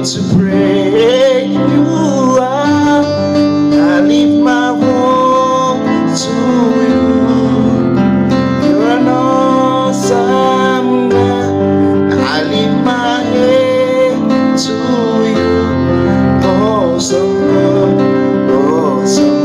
to pray you are. I lift my voice to you. You're an awesome God. I lift my head to you. Awesome God, awesome.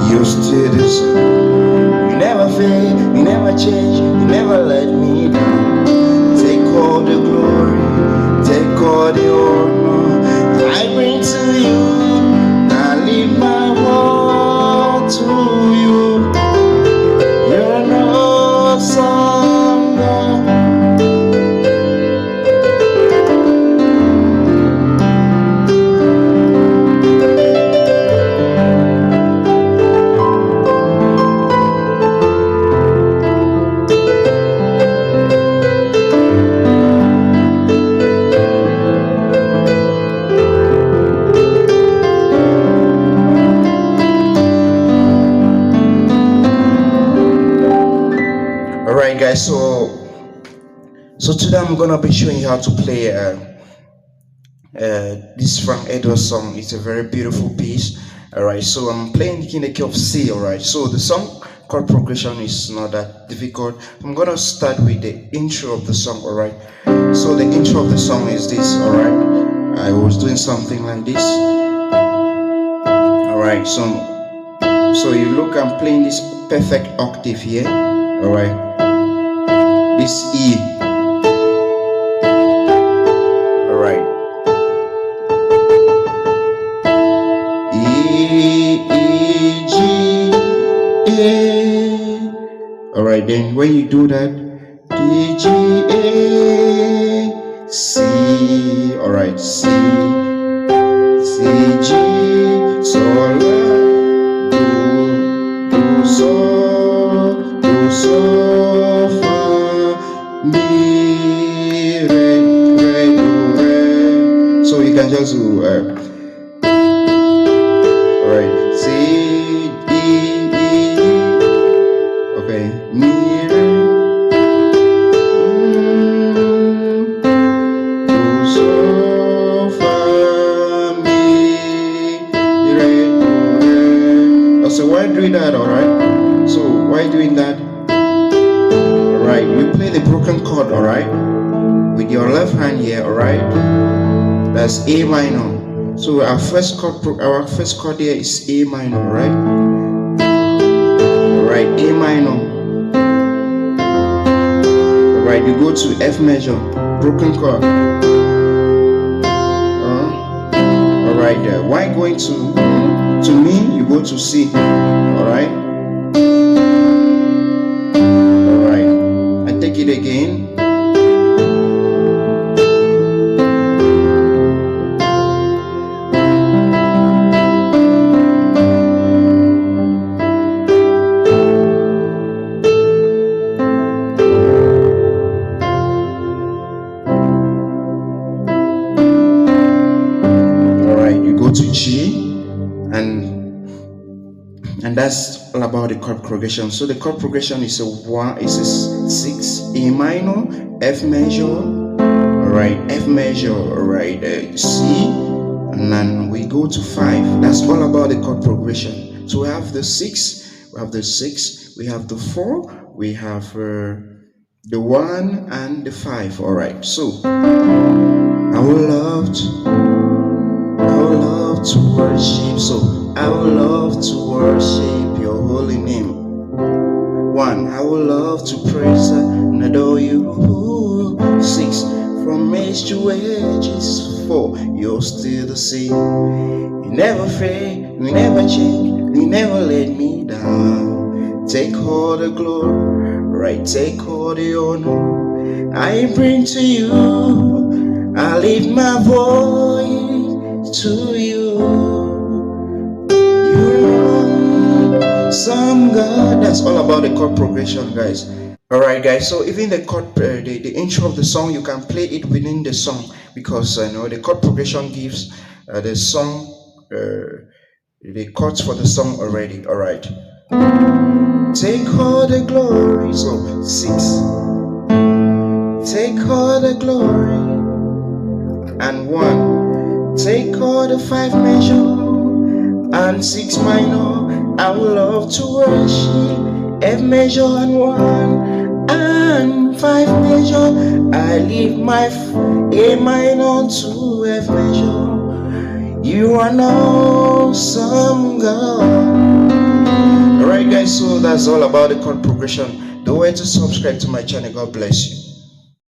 You're still the same. You never fail, you never change, you never let me down. Take all the glory, take all the honor. I bring to you, I leave my world to you. You're an awesome God. Alright guys, so today I'm gonna be showing you how to play this Frank Edwards song. It's a very beautiful piece. Alright, so I'm playing in the key of C. Alright, so the song chord progression is not that difficult. I'm gonna start with the intro of the song. Alright, so the intro of the song is this. Alright, I was doing something like this. Alright, so you look, I'm playing this perfect octave here. Alright, this E. Alright, E, E, G, A. Alright, then when you do that, D, G, A, C. Alright, C, C, G, Sol, La, Do, So, Fa, Mi, Re, Do, Re. So you can just do alright, C, E, E, okay, Mi, Re, Do, So, Fa, Mi, Re, Do, Re. So why doing that? Alright, so why doing that? Alright, we play the broken chord, alright, with your left hand here, alright. That's A minor. So our first chord here is A minor, alright. Alright, A minor. Alright, you go to F major, broken chord. Alright, why going to Mi? You go to C, alright. Take it again. Alright, you go to G, and that's all about the chord progression. So the chord progression is a 6, A minor, F major, alright, F major, alright, C, and then we go to 5. That's all about the chord progression. So we have the 6, we have the 6, we have the 4, we have the 1 and the 5. Alright, so I would love to worship. So I would love to worship you. your holy name. 1. I would love to praise and adore you. 6. From age to ages. 4. You're still the same. You never fail, you never change, you never let me down. Take all the glory, right? Take all the honor. I bring to you. I lift my voice to you. Some God. That's all about the chord progression, guys. Alright, guys, so even the chord the intro of the song, you can play it within the song, because the chord progression gives the song the chords for the song already. Alright, take all the glory. So 6, take all the glory, and 1, take all the 5 major and 6 minor. I would love to worship F major and 1 and 5 major. I leave my A minor to F major. You are an awesome God. Alright, guys, so that's all about the chord progression. Don't forget to subscribe to my channel. God bless you.